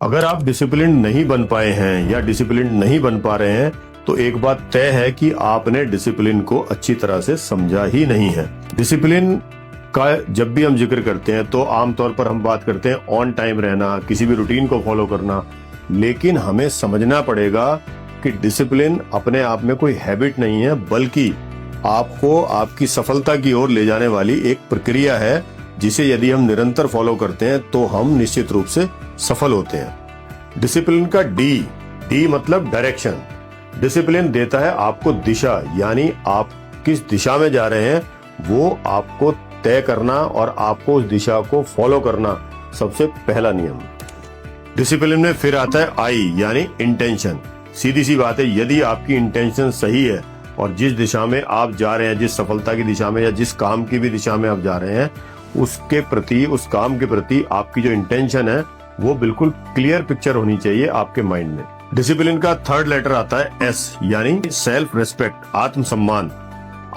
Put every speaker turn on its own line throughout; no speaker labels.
अगर आप डिसिप्लिन नहीं बन पाए हैं या डिसिप्लिन नहीं बन पा रहे हैं तो एक बात तय है कि आपने डिसिप्लिन को अच्छी तरह से समझा ही नहीं है। डिसिप्लिन का जब भी हम जिक्र करते हैं तो आमतौर पर हम बात करते हैं ऑन टाइम रहना, किसी भी रूटीन को फॉलो करना, लेकिन हमें समझना पड़ेगा कि डिसिप्लिन अपने आप में कोई हैबिट नहीं है, बल्कि आपको आपकी सफलता की ओर ले जाने वाली एक प्रक्रिया है, जिसे यदि हम निरंतर फॉलो करते हैं तो हम निश्चित रूप से सफल होते हैं। डिसिप्लिन का डी मतलब डायरेक्शन। डिसिप्लिन देता है आपको दिशा, यानी आप किस दिशा में जा रहे हैं वो आपको तय करना और आपको उस दिशा को फॉलो करना सबसे पहला नियम। डिसिप्लिन में फिर आता है आई यानी इंटेंशन। सीधी सी बात है, यदि आपकी इंटेंशन सही है और जिस दिशा में आप जा रहे हैं, जिस सफलता की दिशा में या जिस काम की भी दिशा में आप जा रहे हैं, उसके प्रति, उस काम के प्रति आपकी जो इंटेंशन है वो बिल्कुल क्लियर पिक्चर होनी चाहिए आपके माइंड में। डिसिप्लिन का थर्ड लेटर आता है एस यानी सेल्फ रेस्पेक्ट, आत्मसम्मान।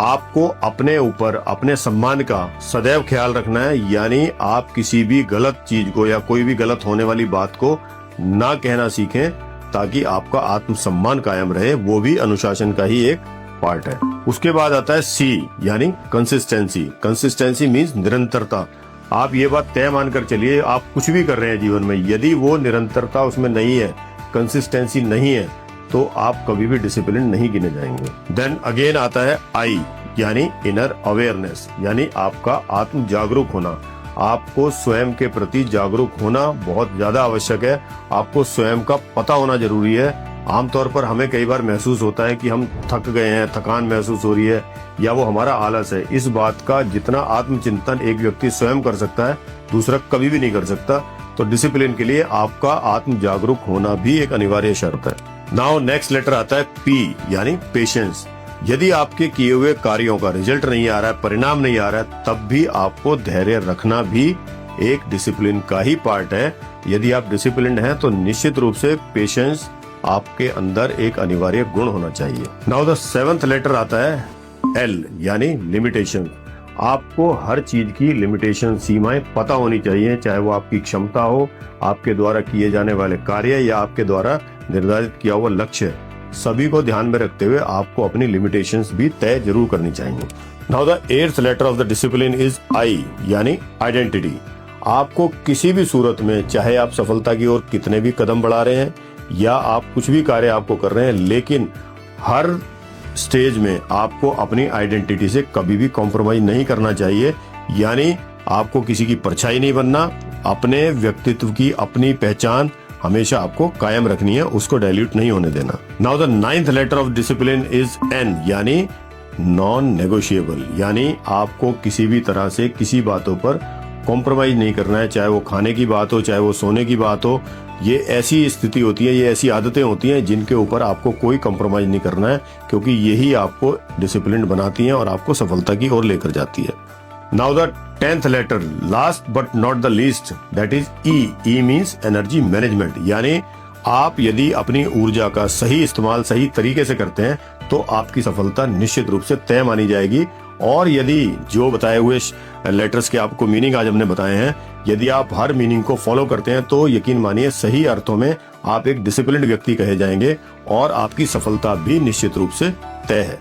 आपको अपने ऊपर अपने सम्मान का सदैव ख्याल रखना है, यानी आप किसी भी गलत चीज को या कोई भी गलत होने वाली बात को ना कहना सीखें ताकि आपका आत्मसम्मान कायम रहे। वो भी अनुशासन का ही एक पार्ट है। उसके बाद आता है सी यानी कंसिस्टेंसी। कंसिस्टेंसी मीन्स निरंतरता। आप ये बात तय मानकर चलिए, आप कुछ भी कर रहे हैं जीवन में, यदि वो निरंतरता उसमें नहीं है, कंसिस्टेंसी नहीं है, तो आप कभी भी डिसिप्लिन नहीं गिने जाएंगे। देन अगेन आता है आई यानी इनर अवेयरनेस, यानी आपका आत्म जागरूक होना। आपको स्वयं के प्रति जागरूक होना बहुत ज्यादा आवश्यक है। आपको स्वयं का पता होना जरूरी है। आमतौर पर हमें कई बार महसूस होता है कि हम थक गए हैं, थकान महसूस हो रही है, या वो हमारा आलस है। इस बात का जितना आत्मचिंतन एक व्यक्ति स्वयं कर सकता है, दूसरा कभी भी नहीं कर सकता। तो डिसिप्लिन के लिए आपका आत्म जागरूक होना भी एक अनिवार्य शर्त है। नाउ नेक्स्ट लेटर आता है पी यानी पेशेंस। यदि आपके किए हुए कार्यों का रिजल्ट नहीं आ रहा है, परिणाम नहीं आ रहा है, तब भी आपको धैर्य रखना भी एक डिसिप्लिन का ही पार्ट है। यदि आप डिसिप्लिन्ड हैं तो निश्चित रूप से पेशेंस आपके अंदर एक अनिवार्य गुण होना चाहिए। नाउ द सेवंथ लेटर आता है एल यानी लिमिटेशन। आपको हर चीज की लिमिटेशन, सीमाएं पता होनी चाहिए, चाहे वो आपकी क्षमता हो, आपके द्वारा किए जाने वाले कार्य या आपके द्वारा निर्धारित किया हुआ लक्ष्य। सभी को ध्यान में रखते हुए आपको अपनी लिमिटेशंस भी तय जरूर करनी चाहिए। Now the eighth letter of the discipline is I यानी आइडेंटिटी। आपको किसी भी सूरत में, चाहे आप सफलता की ओर कितने भी कदम बढ़ा रहे हैं या आप कुछ भी कार्य आपको कर रहे हैं, लेकिन हर स्टेज में आपको अपनी आइडेंटिटी से कभी भी कॉम्प्रोमाइज नहीं करना चाहिए। यानी आपको किसी की परछाई नहीं बनना, अपने व्यक्तित्व की अपनी पहचान हमेशा आपको कायम रखनी है, उसको डाइल्यूट नहीं होने देना। Now the ninth letter of discipline is N यानी नॉन नेगोशिएबल, यानी आपको किसी भी तरह से किसी बातों पर कॉम्प्रोमाइज नहीं करना है, चाहे वो खाने की बात हो, चाहे वो सोने की बात हो। ये ऐसी स्थिति होती है, ये ऐसी आदतें होती हैं जिनके ऊपर आपको कोई कॉम्प्रोमाइज नहीं करना है, क्योंकि यही आपको डिसिप्लिन बनाती हैं और आपको सफलता की ओर लेकर जाती है। Now the 10th letter, last but not the least, that is E. E means energy management, यानी आप यदि अपनी ऊर्जा का सही इस्तेमाल सही तरीके से करते हैं तो आपकी सफलता निश्चित रूप से तय मानी जाएगी। और यदि जो बताए हुए लेटर्स के आपको मीनिंग आज हमने बताए हैं, यदि आप हर मीनिंग को फॉलो करते हैं तो यकीन मानिए सही अर्थों में आप एक डिसिप्लिन्ड व्यक्ति कहे जाएंगे और आपकी सफलता भी निश्चित रूप से तय है।